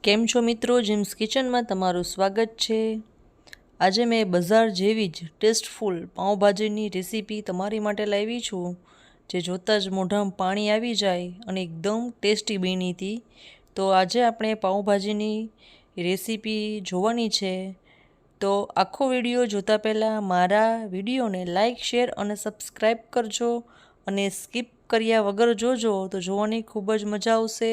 કેમ છો મિત્રો, જીમ્સ કિચનમાં તમારું સ્વાગત છે। આજે મેં બજાર જેવી જ ટેસ્ટફુલ પાઉંભાજીની રેસીપી તમારી માટે લાવી છું, જે જોતાં જ મોઢામાં પાણી આવી જાય અને એકદમ ટેસ્ટી બની હતી। તો આજે આપણે પાઉંભાજીની રેસીપી જોવાની છે। તો આખો વિડીયો જોતા પહેલાં મારા વિડીયોને લાઇક, શેર અને સબસ્ક્રાઈબ કરજો અને સ્કીપ કર્યા વગર જોજો, તો જોવાની ખૂબ જ મજા આવશે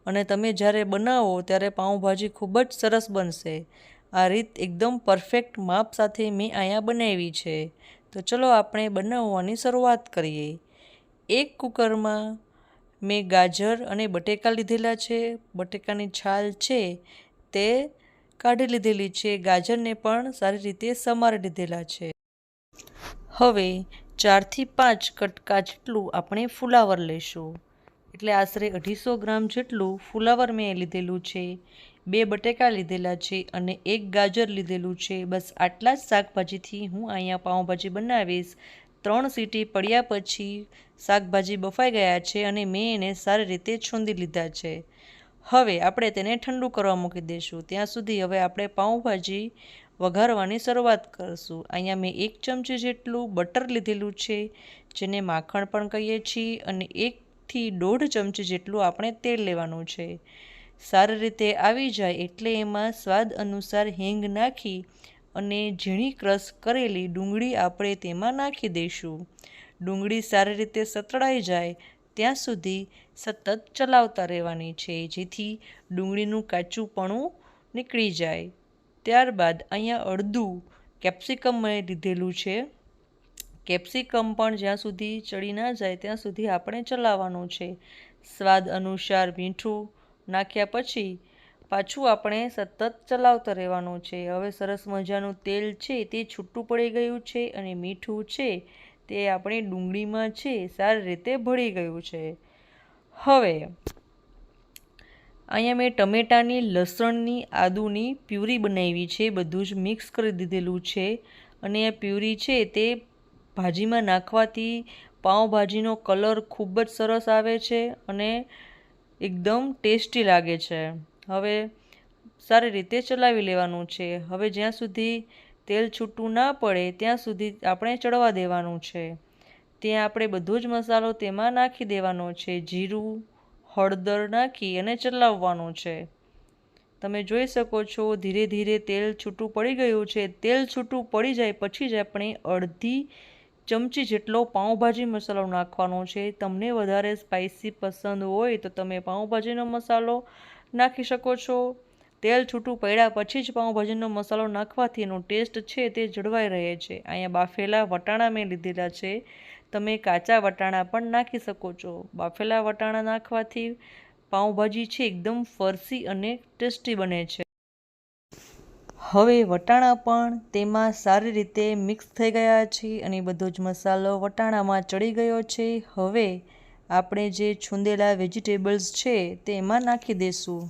અને તમે જ્યારે બનાવો ત્યારે પાઉંભાજી ખૂબ જ સરસ બનશે। આ રીત એકદમ પરફેક્ટ માપ સાથે મેં અહીંયા બનાવી છે। તો ચલો આપણે બનાવવાની શરૂઆત કરીએ। એક કુકરમાં મેં ગાજર અને બટેકા લીધેલા છે। બટેકાની છાલ છે તે કાઢી લીધેલી છે। ગાજરને પણ સારી રીતે સમારી લીધેલા છે। હવે 4 થી 5 કટકા જેટલું આપણે ફુલાવર લઈશું, એટલે આશરે 250 ગ્રામ જેટલું ફુલાવર મેં લીધેલું છે। 2 બટેકા લીધેલા છે અને 1 ગાજર લીધેલું છે। બસ આટલા જ શાકભાજીથી હું અહીંયા પાઉંભાજી બનાવીશ। 3 સીટી પડ્યા પછી શાકભાજી બફાઈ ગયા છે અને મેં એને સારી રીતે છૂંદી લીધા છે। હવે આપણે તેને ઠંડુ કરવા મૂકી દઈશું। ત્યાં સુધી હવે આપણે પાઉંભાજી વઘારવાની શરૂઆત કરીશું। અહીંયા મેં 1 ચમચી જેટલું બટર લીધેલું છે, જેને માખણ પણ કહીએ છીએ, અને 1 થી 1.5 ચમચી જેટલું આપણે તેલ લેવાનું છે। સારી રીતે આવી જાય એટલે એમાં સ્વાદ અનુસાર હિંગ નાખી અને ઝીણી ક્રશ કરેલી ડુંગળી આપણે તેમાં નાખી દઈશું। ડુંગળી સારી રીતે સતળાઈ જાય ત્યાં સુધી સતત ચલાવતા રહેવાની છે, જેથી ડુંગળીનું કાચુંપણું નીકળી જાય। ત્યારબાદ અહીંયા અડધું કેપ્સિકમ મેં લીધેલું છે। કેપ્સિકમ પણ જ્યાં સુધી ચડી ના જાય ત્યાં સુધી આપણે ચલાવવાનું છે। સ્વાદ અનુસાર મીઠું નાખ્યા પછી પાછું આપણે સતત ચલાવતા રહેવાનું છે। હવે સરસ મજાનું તેલ છે તે છૂટું પડી ગયું છે અને મીઠું છે તે આપણી ડુંગળીમાં છે સારી રીતે ભળી ગયું છે। હવે અહીંયા મેં ટમેટાની, લસણની, આદુની પ્યુરી બનાવી છે। બધું જ મિક્સ કરી દીધેલું છે અને આ પ્યુરી છે તે ભાજીમાં નાખવાથી પાઉંભાજીનો કલર ખૂબ જ સરસ આવે છે અને એકદમ ટેસ્ટી લાગે છે। હવે સારી રીતે ચલાવી લેવાનું છે। હવે જ્યાં સુધી તેલ છૂટું ના પડે ત્યાં સુધી આપણે ચડવા દેવાનું છે। ત્યાં આપણે બધો જ મસાલો તેમાં નાખી દેવાનો છે। જીરું, હળદર નાખી અને ચલાવવાનું છે। તમે જોઈ શકો છો ધીરે ધીરે તેલ છૂટું પડી ગયું છે। તેલ છૂટું પડી જાય પછી જ આપણે અડધી ચમચી જેટલો પાઉંભાજી મસાલો નાખવાનો છે। તમને વધારે સ્પાઇસી પસંદ હોય તો તમે પાઉંભાજીનો મસાલો નાખી શકો છો। તેલ છૂટું પડ્યા પછી જ પાઉંભાજીનો મસાલો નાખવાથી એનો ટેસ્ટ છે તે જળવાઈ રહે છે। અહીંયા બાફેલા વટાણા મેં લીધેલા છે, તમે કાચા વટાણા પણ નાખી શકો છો। બાફેલા વટાણા નાખવાથી પાઉંભાજી છે એકદમ ફરસી અને ટેસ્ટી બને છે। હવે વટાણા પણ તેમાં સારી રીતે મિક્સ થઈ ગયા છે અને બધો જ મસાલો વટાણામાં ચડી ગયો છે। હવે આપણે જે છૂંદેલા વેજીટેબલ્સ છે તે એમાં નાખી દઈશું।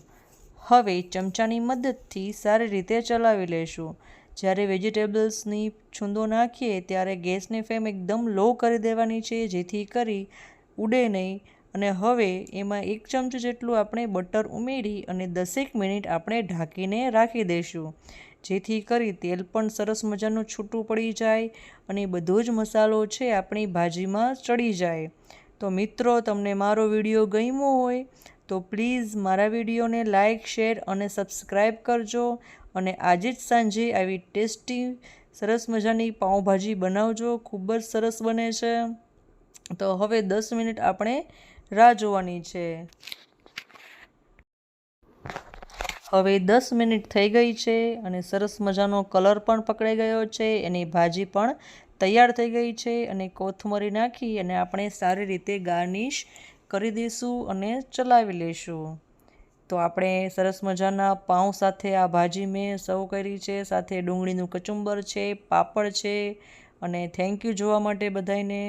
હવે ચમચાની મદદથી સારી રીતે ચલાવી લઈશું। જ્યારે વેજીટેબલ્સની છૂંદો નાખીએ ત્યારે ગેસની ફ્લેમ એકદમ લો કરી દેવાની છે, જેથી કરી ઉડે નહીં। અને હવે એમાં 1 ચમચી જેટલું આપણે બટર ઉમેરી અને 10 મિનિટ આપણે ઢાંકીને રાખી દઈશું, જેથી કરી તેલ પણ સરસ મજાનું છૂટું પડી જાય અને બધો જ મસાલો છે આપણી ભાજીમાં ચડી જાય। તો મિત્રો, તમને મારો વિડીયો ગમ્યો હોય તો પ્લીઝ મારા વિડીયોને લાઇક, શેર અને સબસ્ક્રાઈબ કરજો અને આજે જ સાંજે આવી ટેસ્ટી સરસ મજાની પાઉંભાજી બનાવજો। ખૂબ જ સરસ બને છે। તો હવે 10 મિનિટ આપણે રાહ જોવાની છે। હવે 10 મિનિટ થઈ ગઈ છે અને સરસ મજાનો કલર પણ પકડાઈ ગયો છે, એની ભાજી પણ તૈયાર થઈ ગઈ છે અને કોથમરી નાખી અને આપણે સારી રીતે ગાર્નિશ કરી દઈશું અને ચલાવી લઈશું। તો આપણે સરસ મજાના પાઉં સાથે આ ભાજી મેં સર્વ કરી છે, સાથે ડુંગળીનું કચુંબર છે, પાપડ છે અને થેન્ક યુ જોવા માટે બધાને।